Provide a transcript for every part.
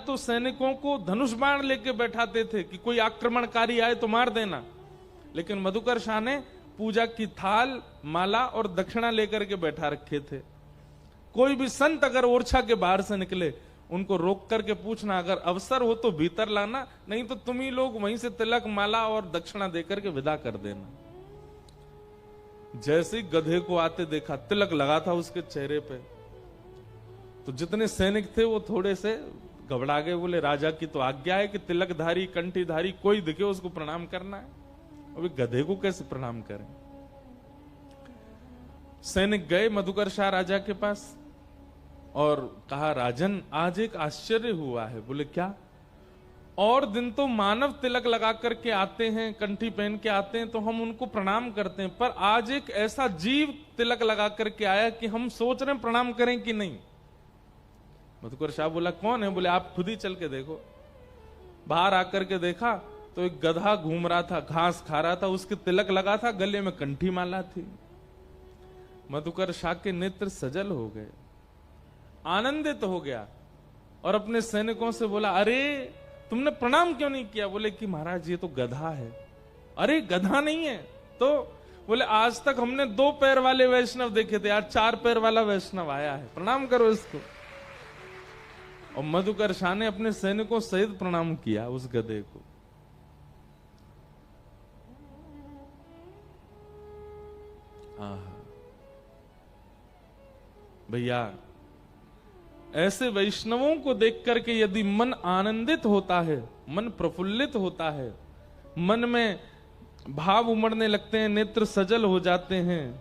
तो सैनिकों को धनुष बाण लेके बैठाते थे कि कोई आक्रमणकारी आए तो मार देना, लेकिन मधुकर शाह ने पूजा की थाल, माला और दक्षिणा लेकर के बैठा रखे थे। कोई भी संत अगर ओरछा के बाहर से निकले, उनको रोक करके पूछना, अगर अवसर हो तो भीतर लाना, नहीं तो तुम ही लोग वहीं से तिलक, माला और दक्षिणा देकर के विदा कर देना। जैसे ही गधे को आते देखा, तिलक लगा था उसके चेहरे पे, तो जितने सैनिक थे वो थोड़े से घबरा गए। बोले राजा की तो आज्ञा है कि तिलकधारी, कंठीधारी कोई दिखे उसको प्रणाम करना है, अभी गधे को कैसे प्रणाम करें। सैनिक गए मधुकर शाह राजा के पास और कहा, राजन आज एक आश्चर्य हुआ है। बोले क्या? और दिन तो मानव तिलक लगा करके आते हैं, कंठी पहन के आते हैं, तो हम उनको प्रणाम करते हैं, पर आज एक ऐसा जीव तिलक लगा करके आया कि हम सोच रहे हैं प्रणाम करें कि नहीं। मधुकर शाह बोला, कौन है? बोले आप खुद ही चल के देखो। बाहर आकर के देखा तो एक गधा घूम रहा था, घास खा रहा था, उसके तिलक लगा था, गले में कंठी माला थी। मधुकर शाह के नेत्र सजल हो गए, आनंदित हो गया और अपने सैनिकों से बोला, अरे तुमने प्रणाम क्यों नहीं किया? बोले कि महाराज ये तो गधा है। अरे गधा नहीं है तो? बोले आज तक हमने 2 पैर वाले वैष्णव देखे थे, आज 4 पैर वाला वैष्णव आया है, प्रणाम करो इसको। और मधुकर शाह ने अपने सैनिकों सहित प्रणाम किया उस गधे को। भैया, ऐसे वैष्णवों को देख करके यदि मन आनंदित होता है, मन प्रफुल्लित होता है, मन में भाव उमड़ने लगते हैं, नेत्र सजल हो जाते हैं,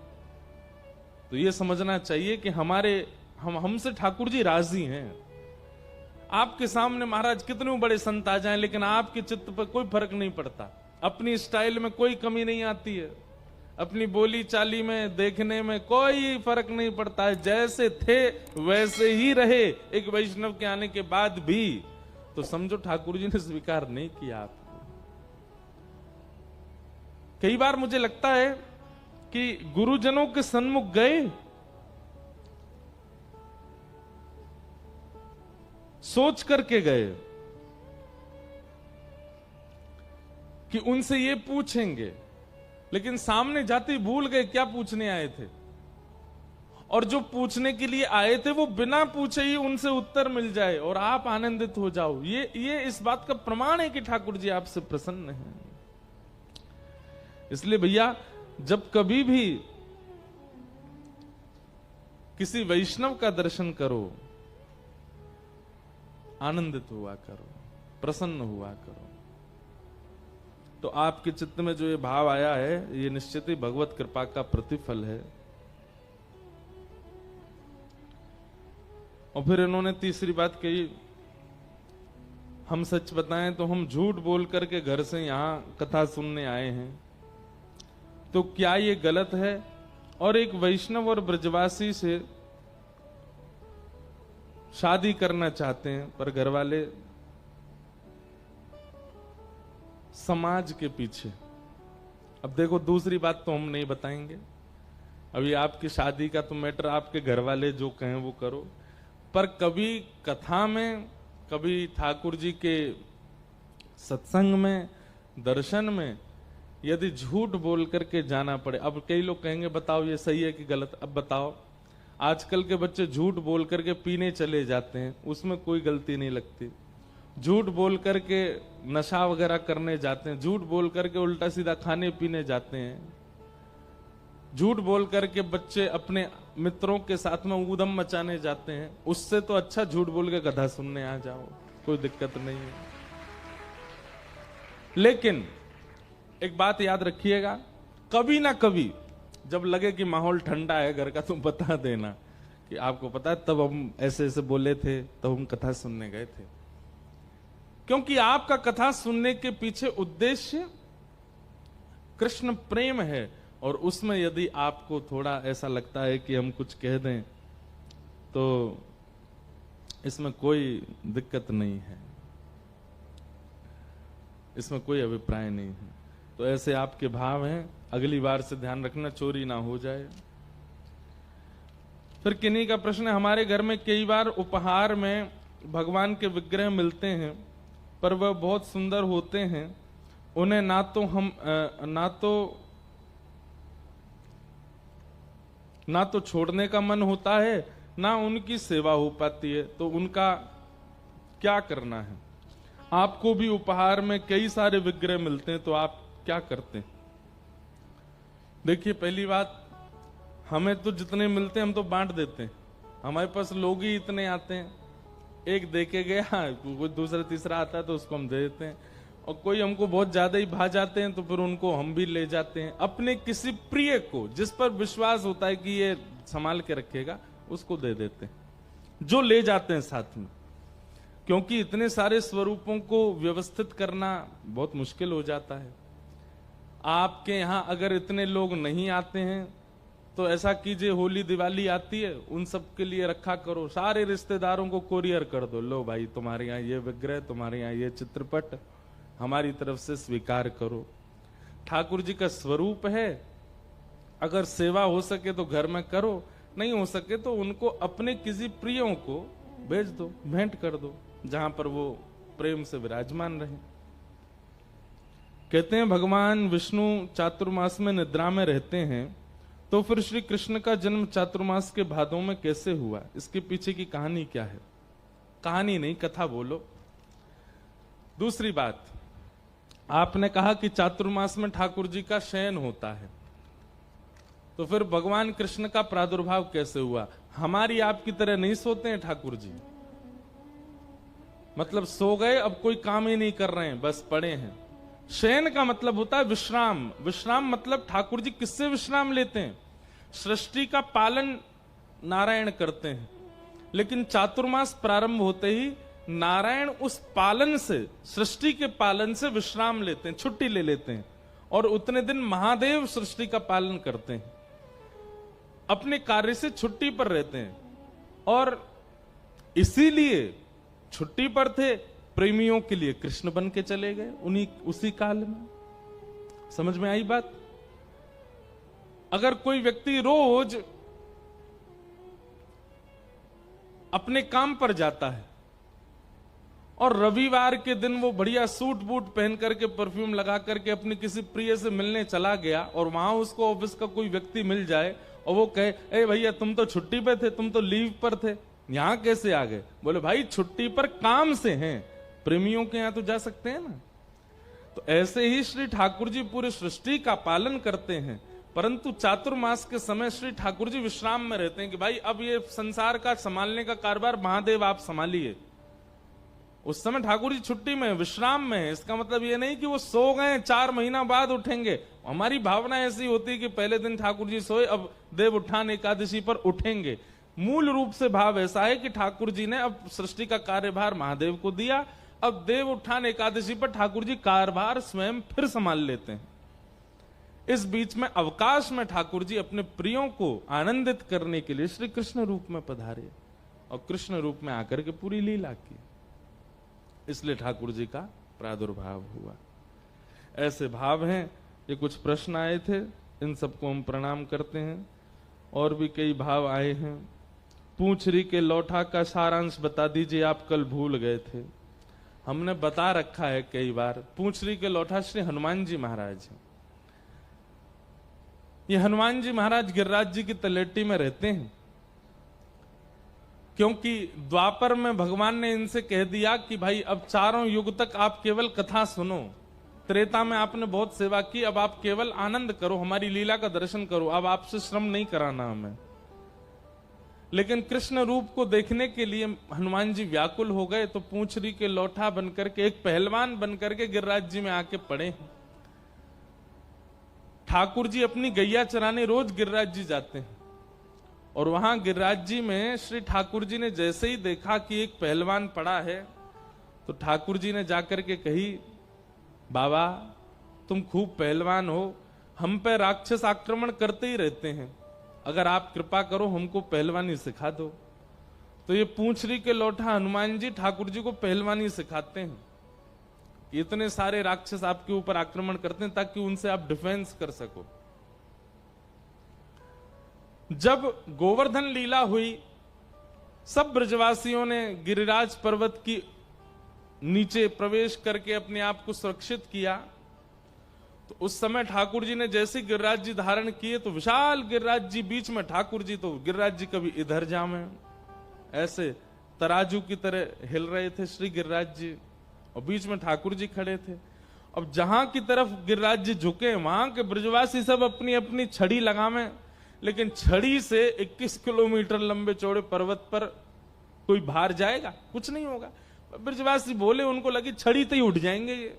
तो यह समझना चाहिए कि हमसे ठाकुर जी राजी हैं। आपके सामने महाराज कितने बड़े संत आ जाएं, लेकिन आपके चित्त पर कोई फर्क नहीं पड़ता, अपनी स्टाइल में कोई कमी नहीं आती है, अपनी बोली चाली में, देखने में कोई फर्क नहीं पड़ता है, जैसे थे वैसे ही रहे। एक वैष्णव के आने के बाद भी तो समझो ठाकुर जी ने स्वीकार नहीं किया आपको। कई बार मुझे लगता है कि गुरुजनों के सन्मुख गए, सोच करके गए कि उनसे ये पूछेंगे, लेकिन सामने जाते ही भूल गए क्या पूछने आए थे, और जो पूछने के लिए आए थे वो बिना पूछे ही उनसे उत्तर मिल जाए और आप आनंदित हो जाओ। ये इस बात का प्रमाण है कि ठाकुर जी आपसे प्रसन्न हैं। इसलिए भैया, जब कभी भी किसी वैष्णव का दर्शन करो, आनंदित हुआ करो, प्रसन्न हुआ करो। तो आपके चित्त में जो ये भाव आया है, ये निश्चित ही भगवत कृपा का प्रतिफल है। और फिर इन्होंने तीसरी बात कही, हम सच बताएं तो हम झूठ बोल करके घर से यहां कथा सुनने आए हैं, तो क्या ये गलत है? और एक वैष्णव और ब्रजवासी से शादी करना चाहते हैं, पर घर वाले समाज के पीछे। अब देखो, दूसरी बात तो हम नहीं बताएंगे, अभी आपकी शादी का तो मैटर आपके घर वाले जो कहें वो करो, पर कभी कथा में, कभी ठाकुर जी के सत्संग में, दर्शन में यदि झूठ बोल करके जाना पड़े। अब कई लोग कहेंगे बताओ ये सही है कि गलत? अब बताओ, आजकल के बच्चे झूठ बोल करके पीने चले जाते हैं, उसमें कोई गलती नहीं लगती। झूठ बोल करके नशा वगैरह करने जाते हैं, झूठ बोल करके उल्टा सीधा खाने पीने जाते हैं, झूठ बोल करके बच्चे अपने मित्रों के साथ में ऊधम मचाने जाते हैं। उससे तो अच्छा झूठ बोल के कथा सुनने आ जाओ, कोई दिक्कत नहीं है। लेकिन एक बात याद रखिएगा, कभी ना कभी जब लगे कि माहौल ठंडा है घर का, तुम बता देना कि आपको पता है तब हम ऐसे ऐसे बोले थे, तब हम कथा सुनने गए थे। क्योंकि आपका कथा सुनने के पीछे उद्देश्य कृष्ण प्रेम है, और उसमें यदि आपको थोड़ा ऐसा लगता है कि हम कुछ कह दें, तो इसमें कोई दिक्कत नहीं है, इसमें कोई अभिप्राय नहीं है। तो ऐसे आपके भाव हैं, अगली बार से ध्यान रखना चोरी ना हो जाए। फिर किन्हीं का प्रश्न है, हमारे घर में कई बार उपहार में भगवान के विग्रह मिलते हैं, पर वह बहुत सुंदर होते हैं, उन्हें ना तो छोड़ने का मन होता है, ना उनकी सेवा हो पाती है। तो उनका क्या करना है? आपको भी उपहार में कई सारे विग्रह मिलते हैं, तो आप क्या करते हैं? देखिए, पहली बात, हमें तो जितने मिलते हैं हम तो बांट देते हैं। हमारे पास लोग ही इतने आते हैं, एक देके गया, कोई दूसरा तीसरा आता है तो उसको हम दे देते हैं, और कोई हमको बहुत ज्यादा ही भा जाते हैं तो फिर उनको हम भी ले जाते हैं। अपने किसी प्रिय को, जिस पर विश्वास होता है कि ये संभाल के रखेगा, उसको दे देते हैं, जो ले जाते हैं साथ में। क्योंकि इतने सारे स्वरूपों को व्यवस्थित करना बहुत मुश्किल हो जाता है। आपके यहां अगर इतने लोग नहीं आते हैं तो ऐसा कीजिए, होली दिवाली आती है, उन सब के लिए रखा करो, सारे रिश्तेदारों को कोरियर कर दो, लो भाई तुम्हारे यहाँ ये विग्रह, तुम्हारे यहाँ ये चित्रपट, हमारी तरफ से स्वीकार करो। ठाकुर जी का स्वरूप है, अगर सेवा हो सके तो घर में करो, नहीं हो सके तो उनको अपने किसी प्रियों को भेज दो, भेंट कर दो, जहां पर वो प्रेम से विराजमान रहे। कहते हैं भगवान विष्णु चातुर्मास में निद्रा में रहते हैं, तो फिर श्री कृष्ण का जन्म चातुर्मास के भादों में कैसे हुआ? इसके पीछे की कहानी क्या है? कहानी नहीं, कथा बोलो। दूसरी बात, आपने कहा कि चातुर्मास में ठाकुर जी का शयन होता है, तो फिर भगवान कृष्ण का प्रादुर्भाव कैसे हुआ? हमारी आपकी तरह नहीं सोते हैं ठाकुर जी, मतलब सो गए, अब कोई काम ही नहीं कर रहे हैं, बस पड़े हैं। शयन का मतलब होता है विश्राम। विश्राम मतलब ठाकुर जी किससे विश्राम लेते हैं? सृष्टि का पालन नारायण करते हैं, लेकिन चातुर्मास प्रारंभ होते ही नारायण उस पालन से, सृष्टि के पालन से विश्राम लेते हैं, छुट्टी ले लेते हैं, और उतने दिन महादेव सृष्टि का पालन करते हैं, अपने कार्य से छुट्टी पर रहते हैं। और इसीलिए छुट्टी पर थे, प्रेमियों के लिए कृष्ण बन के चले गए उसी काल में। समझ में आई बात? अगर कोई व्यक्ति रोज अपने काम पर जाता है और रविवार के दिन वो बढ़िया सूट बूट पहन करके, परफ्यूम लगा करके अपनी किसी प्रिय से मिलने चला गया, और वहां उसको ऑफिस का कोई व्यक्ति मिल जाए और वो कहे, ए भैया तुम तो छुट्टी पे थे, तुम तो लीव पर थे, यहां कैसे आ गए? बोले भाई छुट्टी पर काम से हैं, प्रेमियों के यहां तो जा सकते हैं ना। तो ऐसे ही श्री ठाकुर जी पूरी सृष्टि का पालन करते हैं, परंतु चातुर्मास के समय श्री ठाकुर जी विश्राम में रहते हैं कि भाई अब ये संसार का संभालने का कारोबार महादेव आप संभालिए। उस समय ठाकुर जी छुट्टी में, विश्राम में है। इसका मतलब ये नहीं कि वो सो गए, 4 महीना बाद उठेंगे। हमारी भावना ऐसी होती है कि पहले दिन ठाकुर जी सोए, अब देव उत्थान एकादशी पर उठेंगे। मूल रूप से भाव ऐसा है कि ठाकुर जी ने अब सृष्टि का कार्यभार महादेव को दिया, अब देव उत्थान एकादशी पर ठाकुर जी कार्यभार स्वयं फिर संभाल लेते हैं। इस बीच में अवकाश में ठाकुर जी अपने प्रियों को आनंदित करने के लिए श्री कृष्ण रूप में पधारे और कृष्ण रूप में आकर के पूरी लीला की, इसलिए ठाकुर जी का प्रादुर्भाव हुआ। ऐसे भाव हैं। ये कुछ प्रश्न आए थे, इन सबको हम प्रणाम करते हैं। और भी कई भाव आए हैं। पूंछरी के लौठा का सारांश बता दीजिए, आप कल भूल गए थे। हमने बता रखा है कई बार। पूंछरी के लौठा श्री हनुमान जी महाराज हैं। ये हनुमान जी महाराज गिरिराज जी की तलेटी में रहते हैं, क्योंकि द्वापर में भगवान ने इनसे कह दिया कि भाई अब 4 युग तक आप केवल कथा सुनो। त्रेता में आपने बहुत सेवा की, अब आप केवल आनंद करो, हमारी लीला का दर्शन करो, अब आपसे श्रम नहीं कराना हमें। लेकिन कृष्ण रूप को देखने के लिए हनुमान जी व्याकुल हो गए, तो पूंछरी के लौठा बनकर के, एक पहलवान बनकर के गिरिराज जी में आके पड़े। ठाकुर जी अपनी गैया चराने रोज गिरिराज जी जाते हैं, और वहां गिरिराज जी में श्री ठाकुर जी ने जैसे ही देखा कि एक पहलवान पड़ा है, तो ठाकुर जी ने जाकर के कही, बाबा तुम खूब पहलवान हो, हम पे राक्षस आक्रमण करते ही रहते हैं, अगर आप कृपा करो हमको पहलवानी सिखा दो। तो ये पूंछरी के लौठा हनुमान जी ठाकुर जी को पहलवानी सिखाते हैं। इतने सारे राक्षस आपके ऊपर आक्रमण करते हैं ताकि उनसे आप डिफेंस कर सको। जब गोवर्धन लीला हुई सब ब्रजवासियों ने गिरिराज पर्वत की नीचे प्रवेश करके अपने आप को सुरक्षित किया। तो उस समय ठाकुर जी ने जैसे गिरिराज जी धारण किए तो विशाल गिरिराज जी बीच में, ठाकुर जी तो गिरिराज जी कभी इधर जामे, ऐसे तराजू की तरह हिल रहे थे श्री गिरिराज जी, और बीच में ठाकुर जी खड़े थे। अब जहां की तरफ गिरिराज जी झुके वहां के ब्रजवासी सब अपनी अपनी छड़ी लगावे, लेकिन छड़ी से 21 किलोमीटर लंबे चौड़े पर्वत पर कोई भार जाएगा? कुछ नहीं होगा। ब्रजवासी बोले, उनको लगी छड़ी तो ही उठ जाएंगे ये,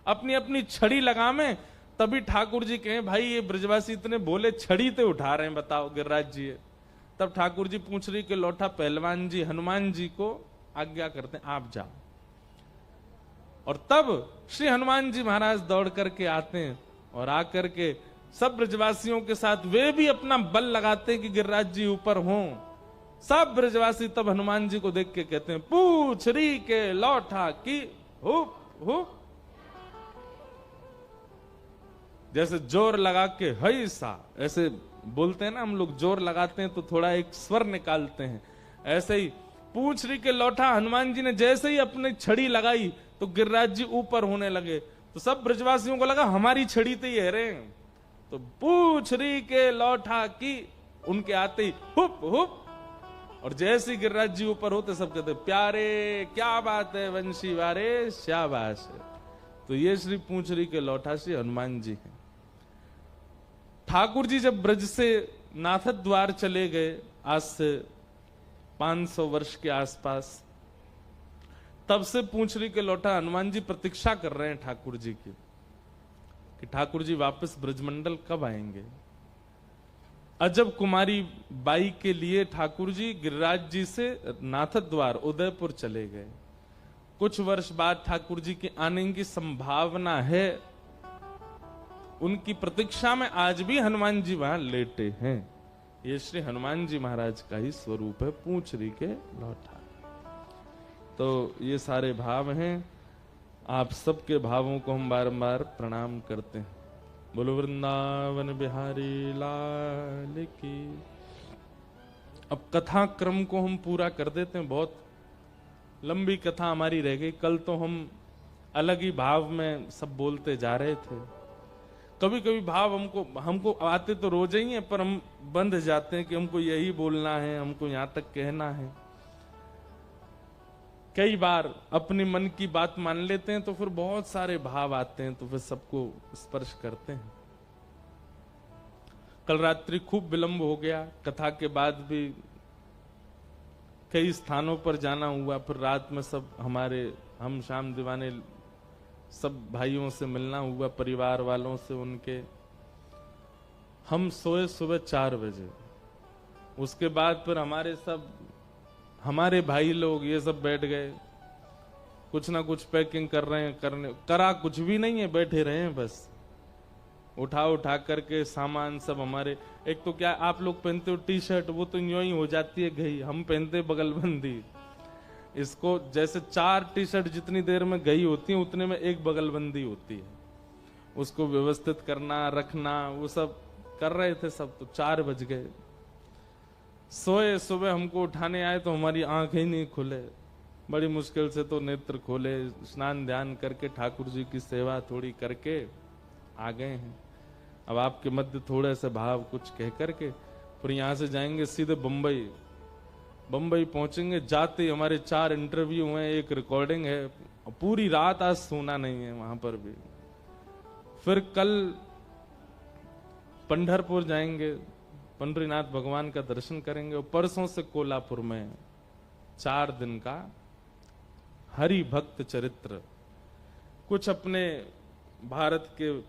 अपनी अपनी छड़ी लगावे। तभी ठाकुर जी कहें, भाई ये ब्रजवासी इतने बोले, छड़ी तो उठा रहे हैं, बताओ गिरिराज जी। तब ठाकुर जी पूछ रही कि लौटा पहलवान जी हनुमान जी को आज्ञा करते हैं, आप जाओ। और तब श्री हनुमान जी महाराज दौड़ करके आते हैं और आकर के सब ब्रजवासियों के साथ वे भी अपना बल लगाते हैं कि गिरिराज जी ऊपर हों। सब ब्रजवासी तब हनुमान जी को देख के कहते हैं, पूछ री के लौटा की हुप हुप, जैसे जोर लगा के हई सा, ऐसे बोलते हैं ना हम लोग, जोर लगाते हैं तो थोड़ा एक स्वर निकालते हैं, ऐसे ही पूछ री के लौटा हनुमान जी ने जैसे ही अपनी छड़ी लगाई तो गिरिराज जी ऊपर होने लगे। तो सब ब्रजवासियों को लगा हमारी छड़ी तो ही है रे, तो पूछ री के लौटा की, उनके आते ही हुप हुप, और जैसे ही गिरिराज जी ऊपर होते सब कहते प्यारे क्या बात है वंशी वारे, शाबाश है। तो ये श्री पूछ री के लौटा श्री हनुमान जी हैं। ठाकुर जी जब ब्रज से नाथ द्वार चले गए, आज से 500 वर्ष के आसपास, तब से पूछ री के लौटा हनुमान जी प्रतीक्षा कर रहे हैं ठाकुर जी की कि ठाकुर जी वापस ब्रजमंडल कब आएंगे। अजब कुमारी बाई के लिए ठाकुर जी गिरिराज जी से नाथ द्वार उदयपुर चले गए। कुछ वर्ष बाद ठाकुर जी के आने की संभावना है, उनकी प्रतीक्षा में आज भी हनुमान जी वहां लेटे हैं। ये श्री हनुमान जी महाराज का ही स्वरूप है, पूछ री के लौटा। तो ये सारे भाव हैं, आप सबके भावों को हम बारंबार प्रणाम करते हैं। बोलो वृंदावन बिहारी लाल की। अब कथा क्रम को हम पूरा कर देते हैं, बहुत लंबी कथा हमारी रह गई। कल तो हम अलग ही भाव में सब बोलते जा रहे थे। कभी कभी भाव हमको आते तो रोज ही है, पर हम बंध जाते हैं कि हमको यही बोलना है, हमको यहां तक कहना है। कई बार अपने मन की बात मान लेते हैं तो फिर बहुत सारे भाव आते हैं, तो फिर सबको स्पर्श करते हैं। कल रात्रि खूब विलंब हो गया, कथा के बाद भी कई स्थानों पर जाना हुआ। फिर रात में सब हमारे हम शाम दीवाने सब भाइयों से मिलना हुआ, परिवार वालों से उनके। हम सोए सुबह 4 बजे। उसके बाद फिर हमारे भाई लोग ये सब बैठ गए, कुछ ना कुछ पैकिंग कर रहे हैं, करा कुछ भी नहीं है, बैठे रहे हैं बस। उठा करके सामान सब हमारे, एक तो क्या आप लोग पहनते हो टी शर्ट, वो तो यूं ही हो जाती है गई, हम पहनते बगलबंदी। इसको जैसे 4 टी शर्ट जितनी देर में गई होती है उतने में एक बगलबंदी होती है, उसको व्यवस्थित करना रखना, वो सब कर रहे थे सब। तो 4 बज गए। सोए सुबह हमको उठाने आए तो हमारी आंख ही नहीं खुले, बड़ी मुश्किल से तो नेत्र खोले। स्नान ध्यान करके ठाकुर जी की सेवा थोड़ी करके आ गए हैं। अब आपके मध्य थोड़े से भाव कुछ कह करके फिर यहाँ से जाएंगे सीधे बंबई पहुंचेंगे। जाते ही हमारे 4 इंटरव्यू हैं, 1 रिकॉर्डिंग है, पूरी रात आज सोना नहीं है वहां पर भी। फिर कल पंढरपुर जाएंगे, पंढरीनाथ भगवान का दर्शन करेंगे। और परसों से कोल्हापुर में 4 दिन का हरि भक्त चरित्र, कुछ अपने भारत के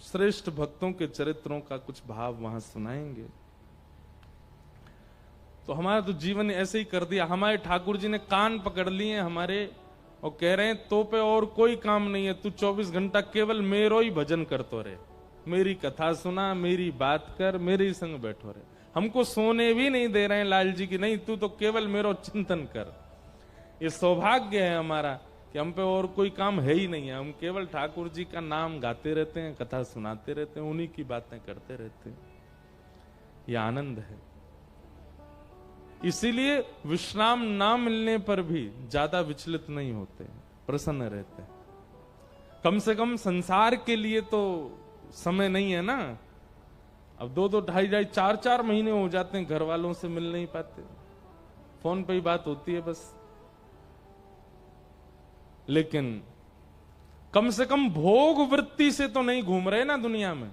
श्रेष्ठ भक्तों के चरित्रों का कुछ भाव वहां सुनाएंगे। तो हमारा तो जीवन ऐसे ही कर दिया। हमारे ठाकुर जी ने कान पकड़ लिए हमारे और कह रहे हैं तो पे और कोई काम नहीं है, तू 24 घंटा केवल मेरो ही भजन करतो रहे, मेरी कथा सुना, मेरी बात कर, मेरे ही संग बैठो रहे। हमको सोने भी नहीं दे रहे हैं लाल जी की, नहीं तू तो केवल मेरो चिंतन कर। ये सौभाग्य है हमारा कि हम पे और कोई काम है ही नहीं है, हम केवल ठाकुर जी का नाम गाते रहते हैं, कथा सुनाते रहते हैं, उन्हीं की बातें करते रहते हैं। ये आनंद है। इसीलिए विश्राम ना मिलने पर भी ज्यादा विचलित नहीं होते, प्रसन्न रहते हैं। कम से कम संसार के लिए तो समय नहीं है ना। अब 2-2, 2.5, 4-4 महीने हो जाते हैं घर वालों से मिल नहीं पाते, फोन पे ही बात होती है बस। लेकिन कम से कम भोग वृत्ति से तो नहीं घूम रहे ना दुनिया में,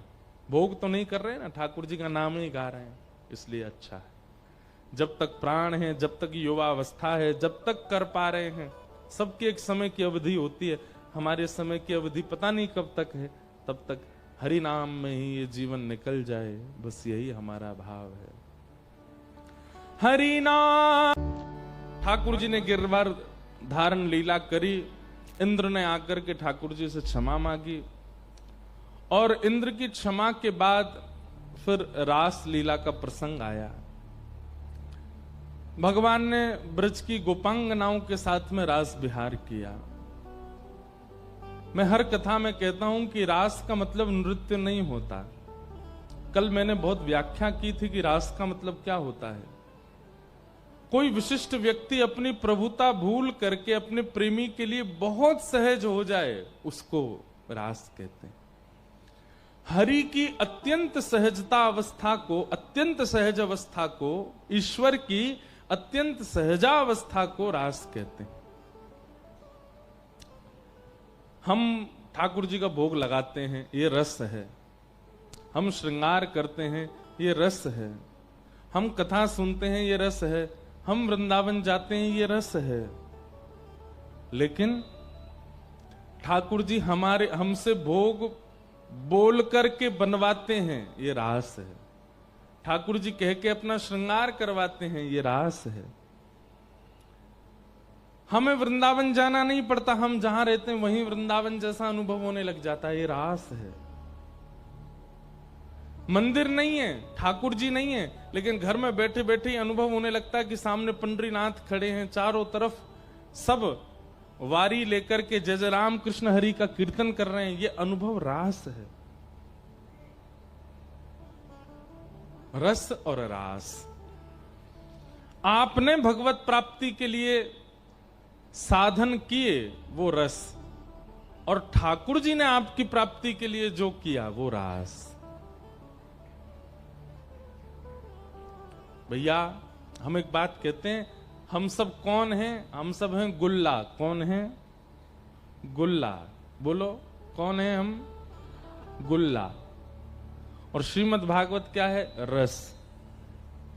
भोग तो नहीं कर रहे ना, ठाकुर जी का नाम ही गा रहे हैं, इसलिए अच्छा है। जब तक प्राण है, जब तक युवा अवस्था है, जब तक कर पा रहे हैं। सबकी एक समय की अवधि होती है, हमारे समय की अवधि पता नहीं कब तक है, तब तक हरि नाम में ही ये जीवन निकल जाए, बस यही हमारा भाव है। हरि नाम। ठाकुर जी ने गिरवार धारण लीला करी, इंद्र ने आकर के ठाकुर जी से क्षमा मांगी, और इंद्र की क्षमा के बाद फिर रास लीला का प्रसंग आया। भगवान ने ब्रज की गोपांगनाओं के साथ में रास विहार किया। मैं हर कथा में कहता हूं कि रास का मतलब नृत्य नहीं होता। कल मैंने बहुत व्याख्या की थी कि रास का मतलब क्या होता है। कोई विशिष्ट व्यक्ति अपनी प्रभुता भूल करके अपने प्रेमी के लिए बहुत सहज हो जाए, उसको रास कहते हैं। हरि की अत्यंत सहजता अवस्था को, अत्यंत सहज अवस्था को, ईश्वर की अत्यंत सहजावस्था को रास कहते हैं। हम ठाकुर जी का भोग लगाते हैं, ये रस है। हम श्रृंगार करते हैं, ये रस है। हम कथा सुनते हैं, ये रस है। हम वृंदावन जाते हैं, ये रस है। लेकिन ठाकुर जी हमसे भोग बोल करके बनवाते हैं, ये रास है। ठाकुर जी कह के अपना श्रृंगार करवाते हैं, ये रास है। हमें वृंदावन जाना नहीं पड़ता, हम जहां रहते हैं वहीं वृंदावन जैसा अनुभव होने लग जाता है, ये रास है। मंदिर नहीं है, ठाकुर जी नहीं है, लेकिन घर में बैठे बैठे ही अनुभव होने लगता है कि सामने पंडरीनाथ खड़े हैं, चारों तरफ सब वारी लेकर के जय जय राम कृष्ण हरि का कीर्तन कर रहे हैं, ये अनुभव रास है। रस और रास। आपने भगवत प्राप्ति के लिए साधन किए, वो रस, और ठाकुर जी ने आपकी प्राप्ति के लिए जो किया, वो रास। भैया हम एक बात कहते हैं, हम सब कौन हैं? हम सब हैं गुल्ला। कौन है? गुल्ला। बोलो कौन है हम? गुल्ला। और श्रीमद् भागवत क्या है? रस।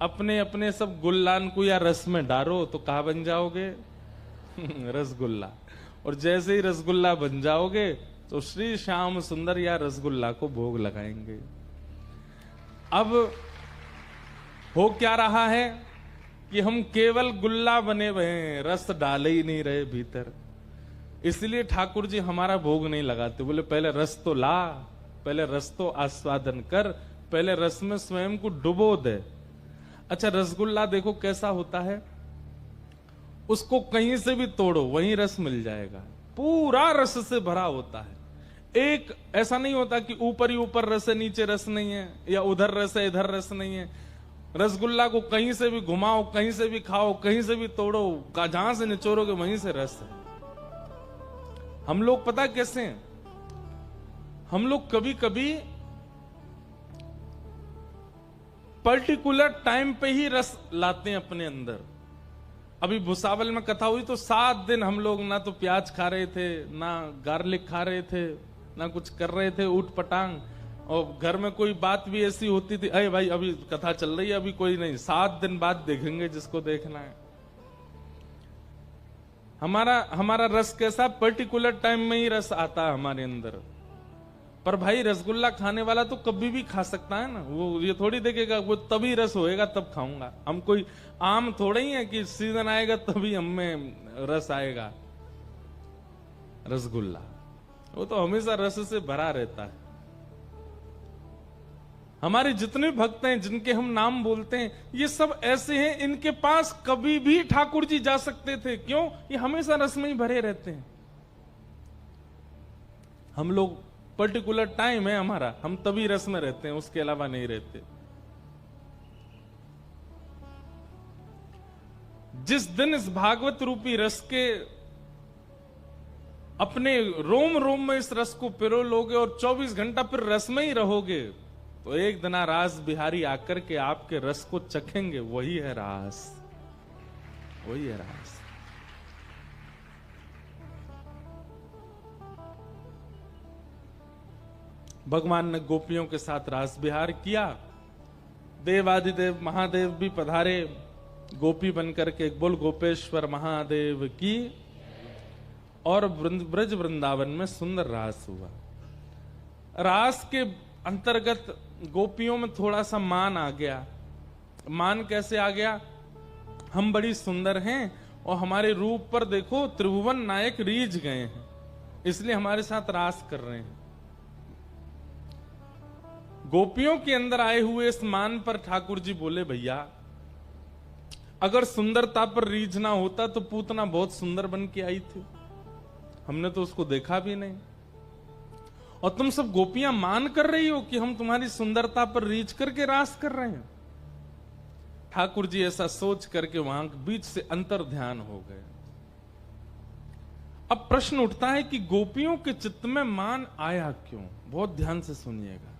अपने अपने सब गुल्लान को या रस में डालो तो कहा बन जाओगे? रसगुल्ला। और जैसे ही रसगुल्ला बन जाओगे तो श्री श्याम सुंदर या रसगुल्ला को भोग लगाएंगे। अब हो क्या रहा है कि हम केवल गुल्ला बने हुए हैं, रस डाले ही नहीं रहे भीतर। इसलिए ठाकुर जी हमारा भोग नहीं लगाते। बोले पहले रस तो ला, पहले रस तो आस्वादन कर, पहले रस में स्वयं को डुबो दे। अच्छा, रसगुल्ला देखो कैसा होता है, उसको कहीं से भी तोड़ो वहीं रस मिल जाएगा, पूरा रस से भरा होता है। एक ऐसा नहीं होता कि ऊपर ही ऊपर रस है नीचे रस नहीं है, या उधर रस है इधर रस नहीं है। रसगुल्ला को कहीं से भी घुमाओ, कहीं से भी खाओ, कहीं से भी तोड़ो, जहां से निचोड़ोगे वहीं से रस है। हम लोग पता कैसे हैं? हम लोग कभी कभी पर्टिकुलर टाइम पे ही रस लाते हैं अपने अंदर। अभी भुसावल में कथा हुई तो 7 दिन हम लोग ना तो प्याज खा रहे थे, ना गार्लिक खा रहे थे, ना कुछ कर रहे थे ऊट पटांग। और घर में कोई बात भी ऐसी होती थी, अरे भाई अभी कथा चल रही है, अभी कोई नहीं, 7 दिन बाद देखेंगे जिसको देखना है। हमारा रस कैसा? पर्टिकुलर टाइम में ही रस आता है हमारे अंदर। पर भाई रसगुल्ला खाने वाला तो कभी भी खा सकता है ना, वो ये थोड़ी देखेगा वो तभी रस होएगा तब खाऊंगा। हम कोई आम थोड़े ही है कि सीजन आएगा तभी हम में रस आएगा। रसगुल्ला वो तो हमेशा रस से भरा रहता है। हमारे जितने भक्त हैं जिनके हम नाम बोलते हैं, ये सब ऐसे हैं, इनके पास कभी भी ठाकुर जी जा सकते थे। क्यों? ये हमेशा रस में ही भरे रहते हैं। हम लोग पर्टिकुलर टाइम है हमारा, हम तभी रस में रहते हैं, उसके अलावा नहीं रहते। जिस दिन इस भागवत रूपी रस के अपने रोम रोम में इस रस को पिरो लोगे और 24 घंटा फिर रस में ही रहोगे, तो एक दिन रास बिहारी आकर के आपके रस को चखेंगे। वही है रास, वही है रास। भगवान ने गोपियों के साथ रास विहार किया। देवादिदेव महादेव भी पधारे गोपी बनकर के। बोल गोपेश्वर महादेव की। और ब्रज वृंदावन में सुंदर रास हुआ। रास के अंतर्गत गोपियों में थोड़ा सा मान आ गया। मान कैसे आ गया? हम बड़ी सुंदर हैं और हमारे रूप पर देखो त्रिभुवन नायक रीझ गए हैं, इसलिए हमारे साथ रास कर रहे हैं। गोपियों के अंदर आए हुए इस मान पर ठाकुर जी बोले, भैया अगर सुंदरता पर रीझ ना होता तो पूतना बहुत सुंदर बन के आई थी, हमने तो उसको देखा भी नहीं। और तुम सब गोपियां मान कर रही हो कि हम तुम्हारी सुंदरता पर रीझ करके रास कर रहे हैं। ठाकुर जी ऐसा सोच करके वहां बीच से अंतर ध्यान हो गए। अब प्रश्न उठता है कि गोपियों के चित्त में मान आया क्यों? बहुत ध्यान से सुनिएगा।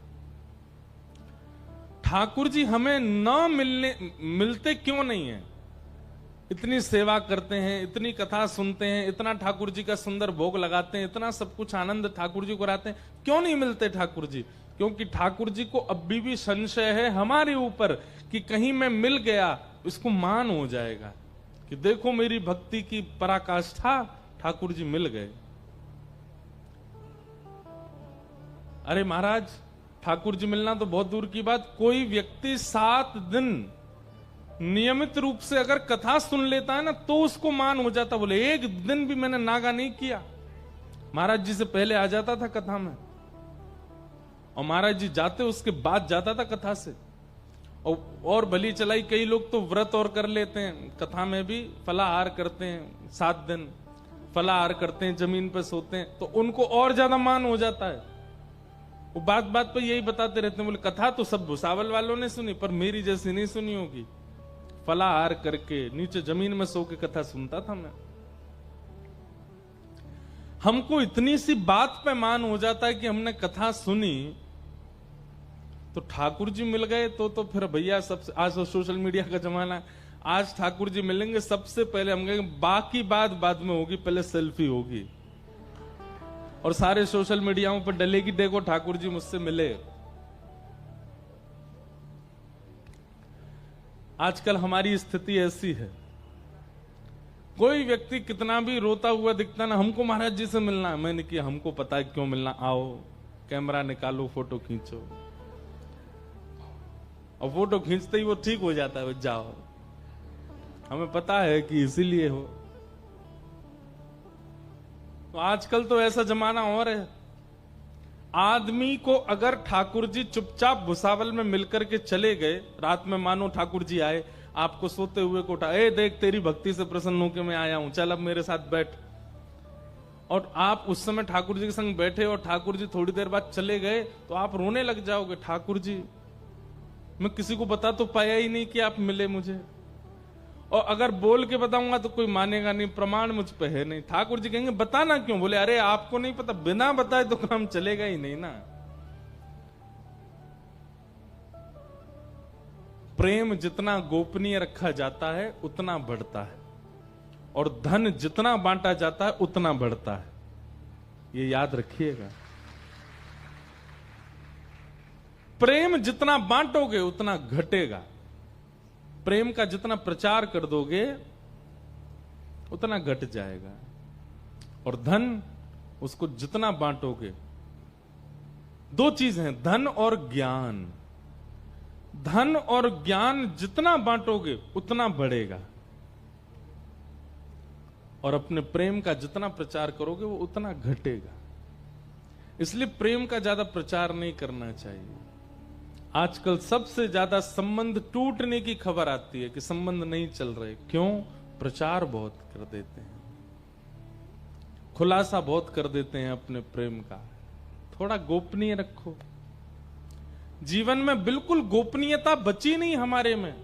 ठाकुर जी हमें मिलते क्यों नहीं है? इतनी सेवा करते हैं, इतनी कथा सुनते हैं, इतना ठाकुर जी का सुंदर भोग लगाते हैं, इतना सब कुछ आनंद ठाकुर जी को कराते हैं, क्यों नहीं मिलते ठाकुर जी? क्योंकि ठाकुर जी को अभी भी संशय है हमारे ऊपर कि कहीं मैं मिल गया इसको मान हो जाएगा कि देखो मेरी भक्ति की पराकाष्ठा, ठाकुर जी मिल गए। अरे महाराज, ठाकुर जी मिलना तो बहुत दूर की बात, कोई व्यक्ति 7 दिन नियमित रूप से अगर कथा सुन लेता है ना तो उसको मान हो जाता। बोले एक दिन भी मैंने नागा नहीं किया, महाराज जी से पहले आ जाता था कथा में, और महाराज जी जाते उसके बाद जाता था कथा से। और भली चलाई कई लोग तो व्रत और कर लेते हैं, कथा में भी फलाहार करते हैं, 7 दिन फलाहार करते हैं, जमीन पर सोते हैं, तो उनको और ज्यादा मान हो जाता है। वो बात बात पर यही बताते रहते हैं, बोले कथा तो सब भुसावल वालों ने सुनी पर मेरी जैसी नहीं सुनी होगी। फलाहार करके नीचे जमीन में सो के कथा सुनता था मैं। हमको इतनी सी बात पे मान हो जाता है कि हमने कथा सुनी तो ठाकुर जी मिल गए तो फिर भैया सबसे, आज तो सोशल मीडिया का जमाना है, आज ठाकुर जी मिलेंगे सबसे पहले हम कहेंगे बाकी बात बाद में होगी, पहले सेल्फी होगी और सारे सोशल मीडियाओं पर डलेगी, देखो ठाकुर जी मुझसे मिले। आजकल हमारी स्थिति ऐसी है, कोई व्यक्ति कितना भी रोता हुआ दिखता ना, हमको महाराज जी से मिलना है। मैंने किया, हमको पता है क्यों मिलना, आओ कैमरा निकालो, फोटो खींचो, और फोटो खींचते ही वो ठीक हो जाता है, जाओ हमें पता है कि इसीलिए हो। तो आजकल तो ऐसा जमाना और है, आदमी को अगर ठाकुर जी चुपचाप भुसावल में मिलकर के चले गए, रात में मानो ठाकुर जी आए, आपको सोते हुए को उठा, ए देख तेरी भक्ति से प्रसन्न होकर मैं आया हूं, चल अब मेरे साथ बैठ, और आप उस समय ठाकुर जी के संग बैठे और ठाकुर जी थोड़ी देर बाद चले गए, तो आप रोने लग जाओगे, ठाकुर जी मैं किसी को बता तो पाया ही नहीं कि आप मिले मुझे, और अगर बोल के बताऊंगा तो कोई मानेगा नहीं, प्रमाण मुझ पे है नहीं। ठाकुर जी कहेंगे बताना क्यों? बोले अरे आपको नहीं पता, बिना बताए तो काम चलेगा ही नहीं ना। प्रेम जितना गोपनीय रखा जाता है उतना बढ़ता है, और धन जितना बांटा जाता है उतना बढ़ता है, ये याद रखिएगा। प्रेम जितना बांटोगे उतना घटेगा, प्रेम का जितना प्रचार कर दोगे उतना घट जाएगा, और धन उसको जितना बांटोगे, 2 चीज हैं, धन और ज्ञान। धन और ज्ञान जितना बांटोगे उतना बढ़ेगा, और अपने प्रेम का जितना प्रचार करोगे वो उतना घटेगा। इसलिए प्रेम का ज्यादा प्रचार नहीं करना चाहिए। आजकल सबसे ज्यादा संबंध टूटने की खबर आती है कि संबंध नहीं चल रहे, क्यों? प्रचार बहुत कर देते हैं, खुलासा बहुत कर देते हैं अपने प्रेम का। थोड़ा गोपनीय रखो। जीवन में बिल्कुल गोपनीयता बची नहीं हमारे में।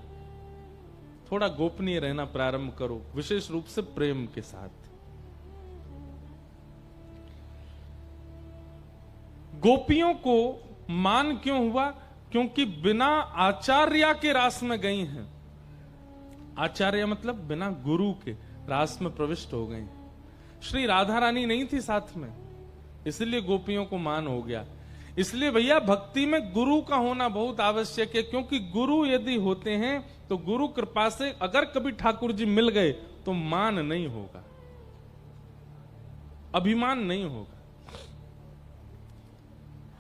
थोड़ा गोपनीय रहना प्रारंभ करो, विशेष रूप से प्रेम के साथ। गोपियों को मान क्यों हुआ? क्योंकि बिना आचार्य के रास में गई हैं। आचार्य मतलब बिना गुरु के रास में प्रविष्ट हो गई। श्री राधा रानी नहीं थी साथ में, इसलिए गोपियों को मान हो गया। इसलिए भैया भक्ति में गुरु का होना बहुत आवश्यक है, क्योंकि गुरु यदि होते हैं तो गुरु कृपा से अगर कभी ठाकुर जी मिल गए तो मान नहीं होगा, अभिमान नहीं होगा।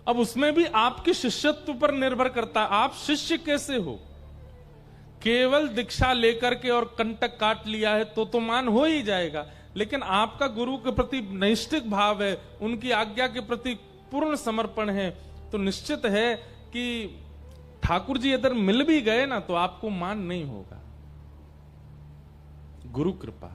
अब उसमें भी आपके शिष्यत्व पर निर्भर करता है, आप शिष्य कैसे हो। केवल दीक्षा लेकर के और कंटक काट लिया है तो मान हो ही जाएगा, लेकिन आपका गुरु के प्रति नैष्ठिक भाव है, उनकी आज्ञा के प्रति पूर्ण समर्पण है, तो निश्चित है कि ठाकुर जी अगर मिल भी गए ना तो आपको मान नहीं होगा। गुरु कृपा।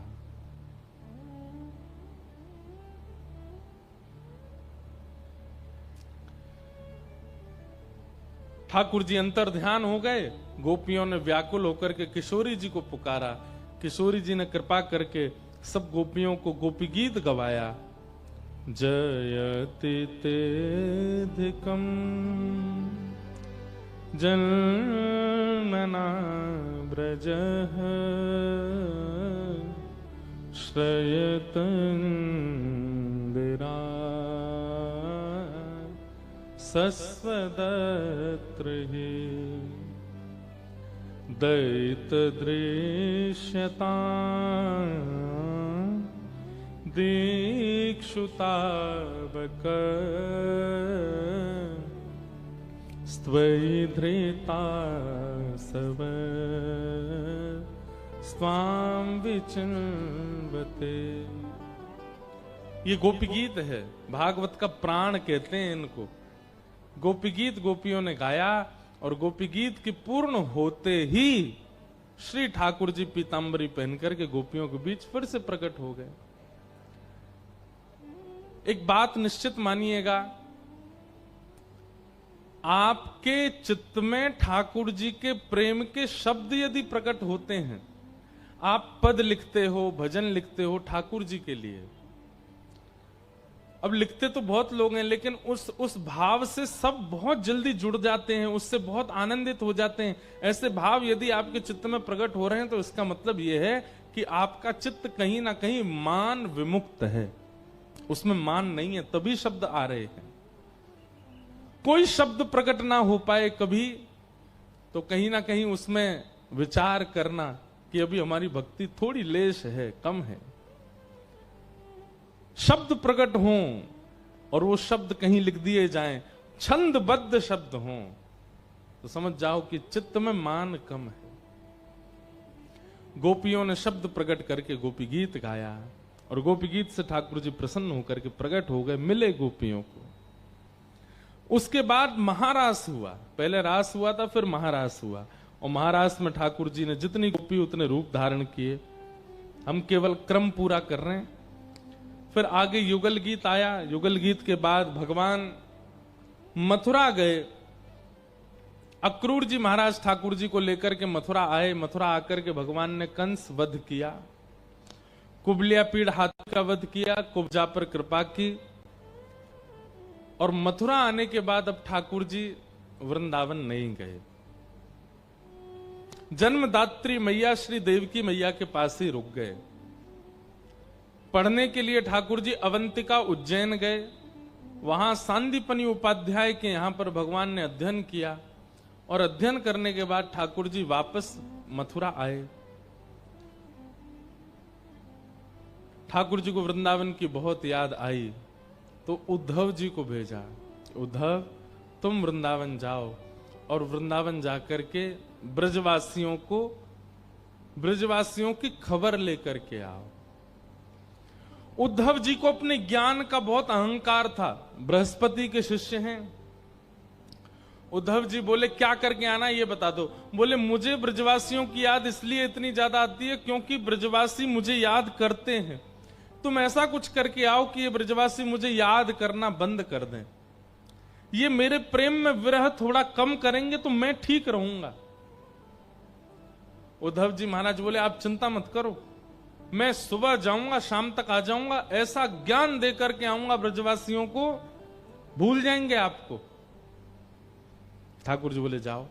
ठाकुर जी अंतर ध्यान हो गए। गोपियों ने व्याकुल होकर के किशोरी जी को पुकारा। किशोरी जी ने कृपा करके सब गोपियों को गोपी गीत गवाया। जयति तेधिकम जनमना ब्रजः श्रयतंदिरा सस्वदत्र हि दैतदृश्यता दीक्षुतावक स्त्वयि धृता सव स्वाम विचिन्वते। ये गोपी गीत है, भागवत का प्राण कहते हैं इनको। गोपी गीत गोपियों ने गाया और गोपी गीत के पूर्ण होते ही श्री ठाकुर जी पीतांबरी पहनकर के गोपियों के बीच फिर से प्रकट हो गए। एक बात निश्चित मानिएगा, आपके चित्त में ठाकुर जी के प्रेम के शब्द यदि प्रकट होते हैं, आप पद लिखते हो, भजन लिखते हो ठाकुर जी के लिए। अब लिखते तो बहुत लोग हैं, लेकिन उस भाव से सब बहुत जल्दी जुड़ जाते हैं, उससे बहुत आनंदित हो जाते हैं। ऐसे भाव यदि आपके चित्त में प्रकट हो रहे हैं तो इसका मतलब यह है कि आपका चित्त कहीं ना कहीं मान विमुक्त है, उसमें मान नहीं है, तभी शब्द आ रहे हैं। कोई शब्द प्रकट ना हो पाए कभी तो कहीं ना कहीं उसमें विचार करना कि अभी हमारी भक्ति थोड़ी लेश है, कम है। शब्द प्रकट हों और वो शब्द कहीं लिख दिए जाएं, छंदबद्ध शब्द हों, तो समझ जाओ कि चित्त में मान कम है। गोपियों ने शब्द प्रकट करके गोपी गीत गाया और गोपी गीत से ठाकुर जी प्रसन्न होकर के प्रकट हो गए, मिले गोपियों को। उसके बाद महारास हुआ। पहले रास हुआ था, फिर महारास हुआ, और महारास में ठाकुर जी ने जितनी गोपी उतने रूप धारण किए। हम केवल क्रम पूरा कर रहे हैं। फिर आगे युगल गीत आया। युगल गीत के बाद भगवान मथुरा गए। अक्रूर जी महाराज ठाकुर जी को लेकर के मथुरा आए। मथुरा आकर के भगवान ने कंस वध किया, कुबलिया पीड़ हाथी का वध किया, कुब्जा पर कृपा की। और मथुरा आने के बाद अब ठाकुर जी वृंदावन नहीं गए, जन्मदात्री मैया श्री देवकी मैया के पास ही रुक गए। पढ़ने के लिए ठाकुर जी अवंतिका उज्जैन गए। वहां सांदीपनी उपाध्याय के यहां पर भगवान ने अध्ययन किया, और अध्ययन करने के बाद ठाकुर जी वापस मथुरा आए। ठाकुर जी को वृंदावन की बहुत याद आई, तो उद्धव जी को भेजा, उद्धव तुम वृंदावन जाओ और वृंदावन जाकर के ब्रजवासियों की खबर लेकर के आओ। उद्धव जी को अपने ज्ञान का बहुत अहंकार था, बृहस्पति के शिष्य हैं। उद्धव जी बोले क्या करके आना ये बता दो। बोले मुझे ब्रजवासियों की याद इसलिए इतनी ज्यादा आती है क्योंकि ब्रजवासी मुझे याद करते हैं। तुम ऐसा कुछ करके आओ कि ये ब्रजवासी मुझे याद करना बंद कर दें। ये मेरे प्रेम में विरह थोड़ा कम करेंगे तो मैं ठीक रहूंगा। उद्धव जी महाराज बोले आप चिंता मत करो, मैं सुबह जाऊंगा शाम तक आ जाऊंगा, ऐसा ज्ञान देकर के आऊंगा ब्रजवासियों को, भूल जाएंगे आपको। ठाकुर जी बोले जाओ।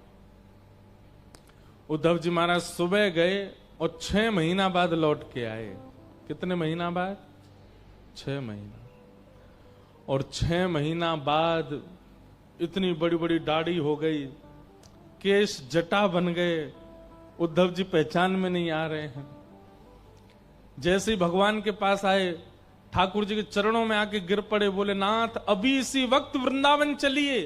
उद्धव जी महाराज सुबह गए और 6 महीना बाद लौट के आए। कितने महीना बाद? 6 महीना। और 6 महीना बाद इतनी बड़ी बड़ी दाढ़ी हो गई, केश जटा बन गए, उद्धव जी पहचान में नहीं आ रहे हैं। जैसे ही भगवान के पास आए, ठाकुर जी के चरणों में आके गिर पड़े, बोले नाथ अभी इसी वक्त वृंदावन चलिए,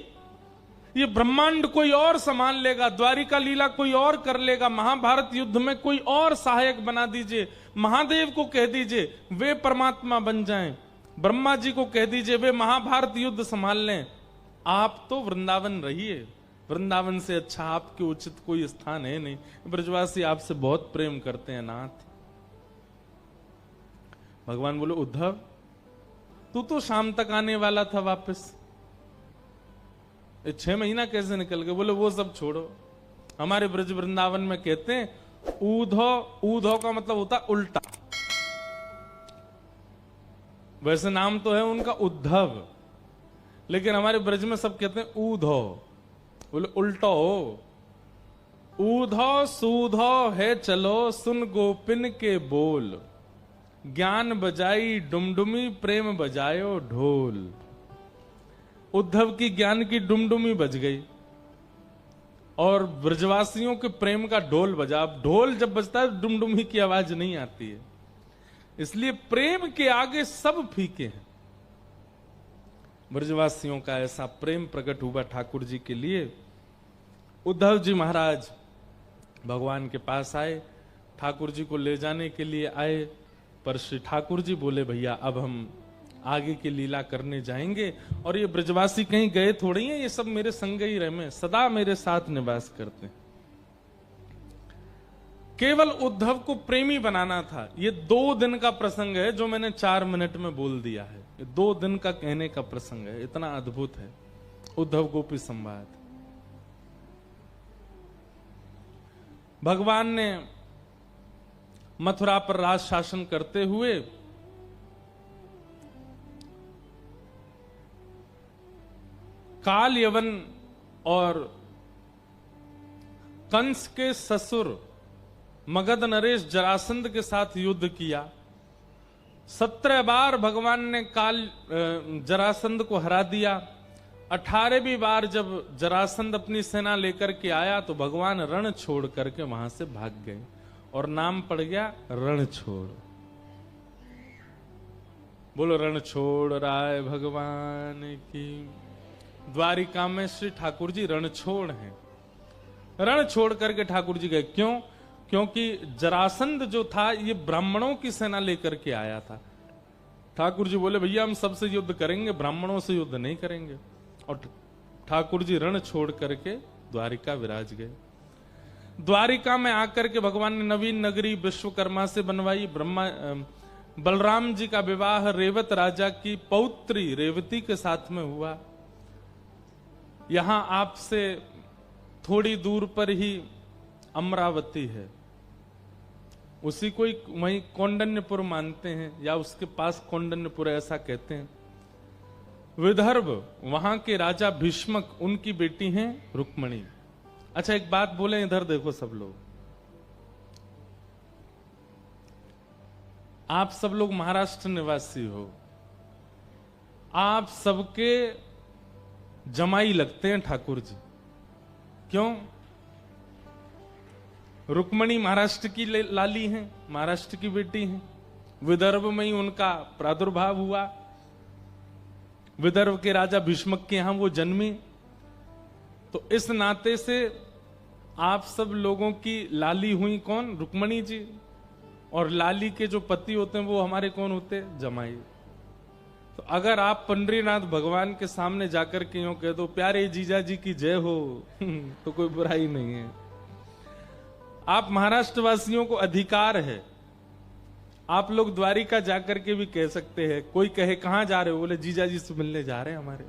ये ब्रह्मांड कोई और संभाल लेगा, द्वारिका लीला कोई और कर लेगा, महाभारत युद्ध में कोई और सहायक बना दीजिए, महादेव को कह दीजिए वे परमात्मा बन जाएं, ब्रह्मा जी को कह दीजिए वे महाभारत युद्ध संभाल लें, आप तो वृंदावन रहिए, वृंदावन से अच्छा आपके उचित कोई स्थान है नहीं, ब्रजवासी आपसे बहुत प्रेम करते हैं नाथ। भगवान बोले उद्धव तू तो शाम तक आने वाला था वापस, 6 महीना कैसे निकल गए? बोले वो सब छोड़ो, हमारे ब्रज वृंदावन में कहते हैं ऊधो, ऊधो का मतलब होता उल्टा, वैसे नाम तो है उनका उद्धव, लेकिन हमारे ब्रज में सब कहते हैं ऊधो, बोले उल्टो हो। ऊधो सूधो है चलो सुन गोपिन के बोल, ज्ञान बजाई डुमडुमी प्रेम बजायो ढोल। उद्धव की ज्ञान की डुमडुमी बज गई और ब्रजवासियों के प्रेम का ढोल बजा। अब ढोल जब बजता है डुमडुमी की आवाज नहीं आती है, इसलिए प्रेम के आगे सब फीके हैं। ब्रजवासियों का ऐसा प्रेम प्रकट हुआ ठाकुर जी के लिए। उद्धव जी महाराज भगवान के पास आए, ठाकुर जी को ले जाने के लिए आए, पर श्री ठाकुर जी बोले भैया अब हम आगे की लीला करने जाएंगे, और ये ब्रजवासी कहीं गए थोड़ी हैं, ये सब मेरे संग ही रहे में, सदा मेरे साथ निवास करते हैं। केवल उद्धव को प्रेमी बनाना था। ये 2 दिन का प्रसंग है जो मैंने 4 मिनट में बोल दिया है, ये 2 दिन का कहने का प्रसंग है, इतना अद्भुत है उद्धव गोपी संवाद। भगवान ने मथुरा पर राज शासन करते हुए काल यवन और कंस के ससुर मगध नरेश जरासंध के साथ युद्ध किया। 17 बार भगवान ने काल जरासंध को हरा दिया। 18वीं बार जब जरासंध अपनी सेना लेकर के आया तो भगवान रण छोड़ करके वहां से भाग गए और नाम पड़ गया रणछोड़। बोलो रणछोड़ राय भगवान की। द्वारिका में श्री ठाकुर जी रणछोड़ हैं। रण छोड़ करके ठाकुर जी गए, क्यों? क्योंकि जरासंध जो था ये ब्राह्मणों की सेना लेकर के आया था। ठाकुर जी बोले भैया हम सबसे युद्ध करेंगे, ब्राह्मणों से युद्ध नहीं करेंगे, और ठाकुर जी रण छोड़ करके द्वारिका विराज गए। द्वारिका में आकर के भगवान ने नवीन नगरी विश्वकर्मा से बनवाई। बलराम जी का विवाह रेवत राजा की पौत्री रेवती के साथ में हुआ। यहां आपसे थोड़ी दूर पर ही अमरावती है, उसी को वहीं कौंडन्यपुर मानते हैं, या उसके पास कौंडन्यपुर ऐसा कहते हैं। विदर्भ, वहां के राजा भीष्मक, उनकी बेटी हैं रुक्मणी। अच्छा एक बात बोले, इधर देखो सब लोग, आप सब लोग महाराष्ट्र निवासी हो, आप सबके जमाई लगते हैं ठाकुर जी। क्यों? रुक्मणी महाराष्ट्र की लाली हैं, महाराष्ट्र की बेटी हैं, विदर्भ में ही उनका प्रादुर्भाव हुआ, विदर्भ के राजा भीष्मक के यहां वो जन्मी, तो इस नाते से आप सब लोगों की लाली हुई कौन? रुक्मणी जी। और लाली के जो पति होते हैं वो हमारे कौन होते? जमाई। तो अगर आप पंडरीनाथ भगवान के सामने जाकर के यूं कह दो प्यारे जीजा जी की जय हो तो कोई बुराई नहीं है। आप महाराष्ट्र वासियों को अधिकार है, आप लोग द्वारिका जाकर के भी कह सकते हैं। कोई कहे कहां जा रहे हो? बोले जीजा जी से मिलने जा रहे हैं हमारे।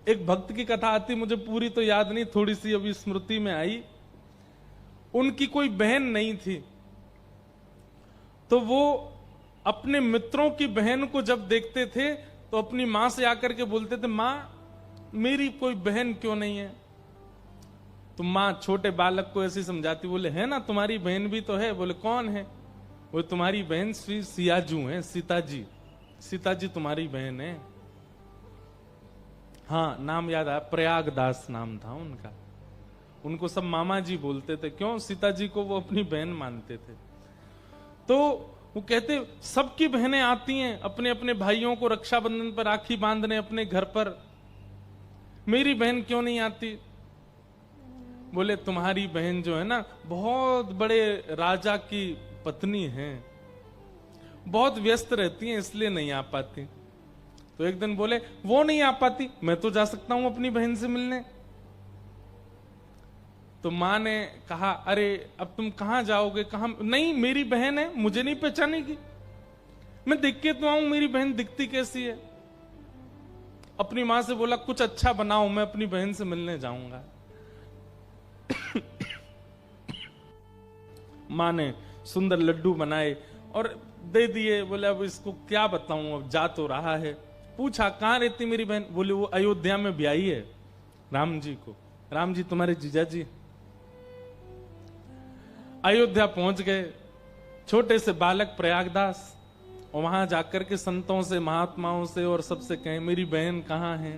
एक भक्त की कथा आती, मुझे पूरी तो याद नहीं, थोड़ी सी अभी स्मृति में आई। उनकी कोई बहन नहीं थी, तो वो अपने मित्रों की बहन को जब देखते थे तो अपनी मां से आकर के बोलते थे, मां मेरी कोई बहन क्यों नहीं है? तो मां छोटे बालक को ऐसे समझाती, बोले है ना तुम्हारी बहन भी तो है। बोले कौन है? वो तुम्हारी बहन श्री सियाजू है, सीताजी, सीताजी तुम्हारी बहन है। हाँ नाम याद आया, प्रयागदास नाम था उनका। उनको सब मामा जी बोलते थे, क्यों? सीता जी को वो अपनी बहन मानते थे। तो वो कहते सबकी बहनें आती हैं अपने अपने भाइयों को रक्षाबंधन पर राखी बांधने अपने घर पर, मेरी बहन क्यों नहीं आती? बोले तुम्हारी बहन जो है ना बहुत बड़े राजा की पत्नी है, बहुत व्यस्त रहती हैं इसलिए नहीं आ पाती। तो एक दिन बोले वो नहीं आ पाती, मैं तो जा सकता हूं अपनी बहन से मिलने। तो मां ने कहा अरे अब तुम कहां जाओगे? कहां? नहीं मेरी बहन है, मुझे नहीं पहचानेगी, मैं देख के तो आऊं मेरी बहन दिखती कैसी है। अपनी मां से बोला कुछ अच्छा बनाओ, मैं अपनी बहन से मिलने जाऊंगा। मां ने सुंदर लड्डू बनाए और दे दिए। बोले अब इसको क्या बताऊं, अब जा तो रहा है। पूछा कहां रहती मेरी बहन? बोले वो अयोध्या में ब्याही है राम जी को। राम जी तुम्हारे जीजा जी। अयोध्या पहुंच गए, छोटे से बालक प्रयागदास, और वहां जाकर के संतों से महात्माओं से और सबसे कहें मेरी बहन कहाँ है,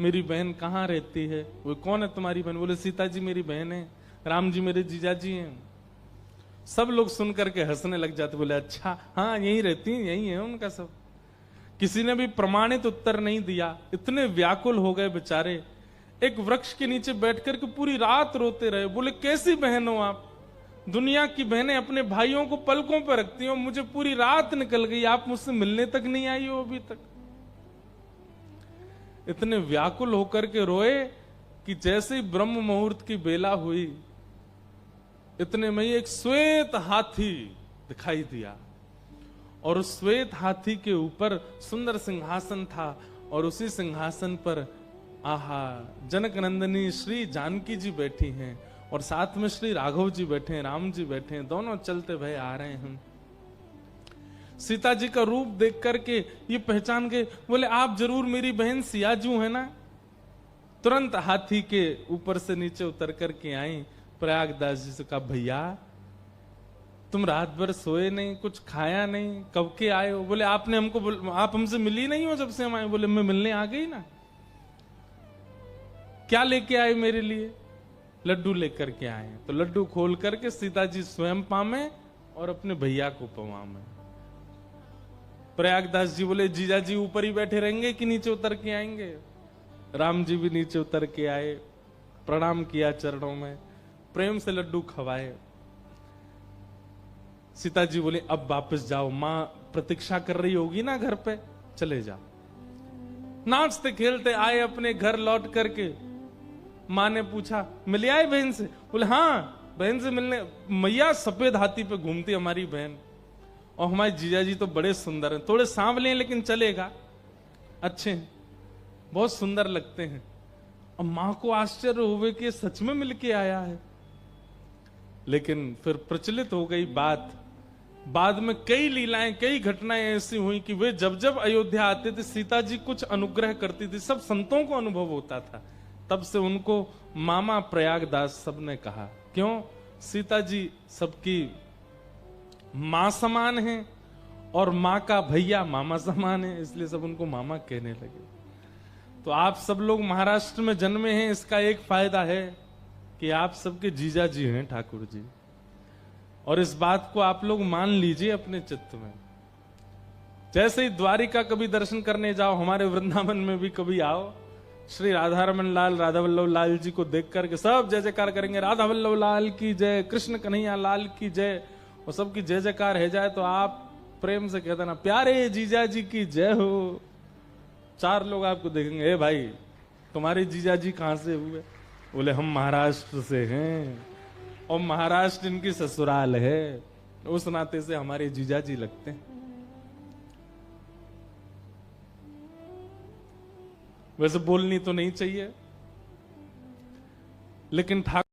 मेरी बहन कहाँ रहती है? वो कौन है तुम्हारी बहन? बोले सीता जी मेरी बहन है, राम जी मेरे जीजा जी हैं। सब लोग सुन करके हंसने लग जाते, बोले अच्छा हाँ यही रहती हैं, यही है उनका सब। किसी ने भी प्रमाणित उत्तर नहीं दिया, इतने व्याकुल हो गए बेचारे। एक वृक्ष के नीचे बैठ करके पूरी रात रोते रहे। बोले कैसी बहन हो आप? दुनिया की बहनें अपने भाइयों को पलकों पर रखती हो, मुझे पूरी रात निकल गई, आप मुझसे मिलने तक नहीं आई हो अभी तक। इतने व्याकुल होकर के रोए कि जैसे ही ब्रह्म मुहूर्त की बेला हुई, इतने में ही एक श्वेत हाथी दिखाई दिया, और उस श्वेत हाथी के ऊपर सुंदर सिंहासन था, और उसी सिंहासन पर आहा जनक नंदिनी श्री जानकी जी बैठी हैं, और साथ में श्री राघव जी बैठे हैं, राम जी बैठे हैं, दोनों चलते भय आ रहे हैं। सीता जी का रूप देख करके ये पहचान गए, बोले आप जरूर मेरी बहन सियाजू है ना? तुरंत हाथी के ऊपर से नीचे उतर करके आई। प्रयागदास जी से कहा भैया तुम रात भर सोए नहीं, कुछ खाया नहीं, कब के आए हो? बोले आपने हमको, आप हमसे मिली नहीं हो जब से हम आए। बोले मैं मिलने आ गई ना। क्या लेके आए मेरे लिए? लड्डू लेकर के आए। तो लड्डू खोल करके सीता जी स्वयं पामे और अपने भैया को पवामे। प्रयागदास जी बोले जीजा जी ऊपर ही बैठे रहेंगे कि नीचे उतर के आएंगे? राम जी भी नीचे उतर के आए, प्रणाम किया चरणों में, प्रेम से लड्डू खवाए। सीता जी बोले अब वापस जाओ, मां प्रतीक्षा कर रही होगी ना घर पे, चले जाओ। नाचते खेलते आए अपने घर लौट करके। मां ने पूछा मिले आए बहन से? बोले हाँ बहन से मिलने, मैया सफेद हाथी पे घूमती हमारी बहन, और हमारे जीजा जी तो बड़े सुंदर हैं, थोड़े सांवले हैं लेकिन चलेगा, अच्छे हैं, बहुत सुंदर लगते हैं। और मां को आश्चर्य हुए कि सच में मिलके आया है। लेकिन फिर प्रचलित हो गई बात, बाद में कई लीलाएं, कई घटनाएं ऐसी हुई कि वे जब जब अयोध्या आते थे सीता जी कुछ अनुग्रह करती थी, सब संतों को अनुभव होता था। तब से उनको मामा प्रयागदास सबने कहा। क्यों? सीता जी सबकी मां समान है और मां का भैया मामा समान है, इसलिए सब उनको मामा कहने लगे। तो आप सब लोग महाराष्ट्र में जन्मे हैं, इसका एक फायदा है कि आप सबके जीजा जी हैं ठाकुर जी, और इस बात को आप लोग मान लीजिए अपने चित्त में। जैसे ही द्वारिका कभी दर्शन करने जाओ, हमारे वृंदावन में भी कभी आओ, श्री राधा रमन लाल, राधा वल्लभ लाल जी को देख करके सब जय जयकार करेंगे, राधा वल्लभ लाल की जय, कृष्ण कन्हैया लाल की जय, और सबकी जय जयकार है जाए तो आप प्रेम से कह देना प्यारे जीजा जी की जय हो। 4 लोग आपको देखेंगे, ए भाई तुम्हारे जीजा जी कहां से हुए? बोले हम महाराष्ट्र से हैं, और महाराष्ट्र इनकी ससुराल है, उस नाते से हमारे जीजा जी लगते हैं। वैसे बोलनी तो नहीं चाहिए, लेकिन ठाकुर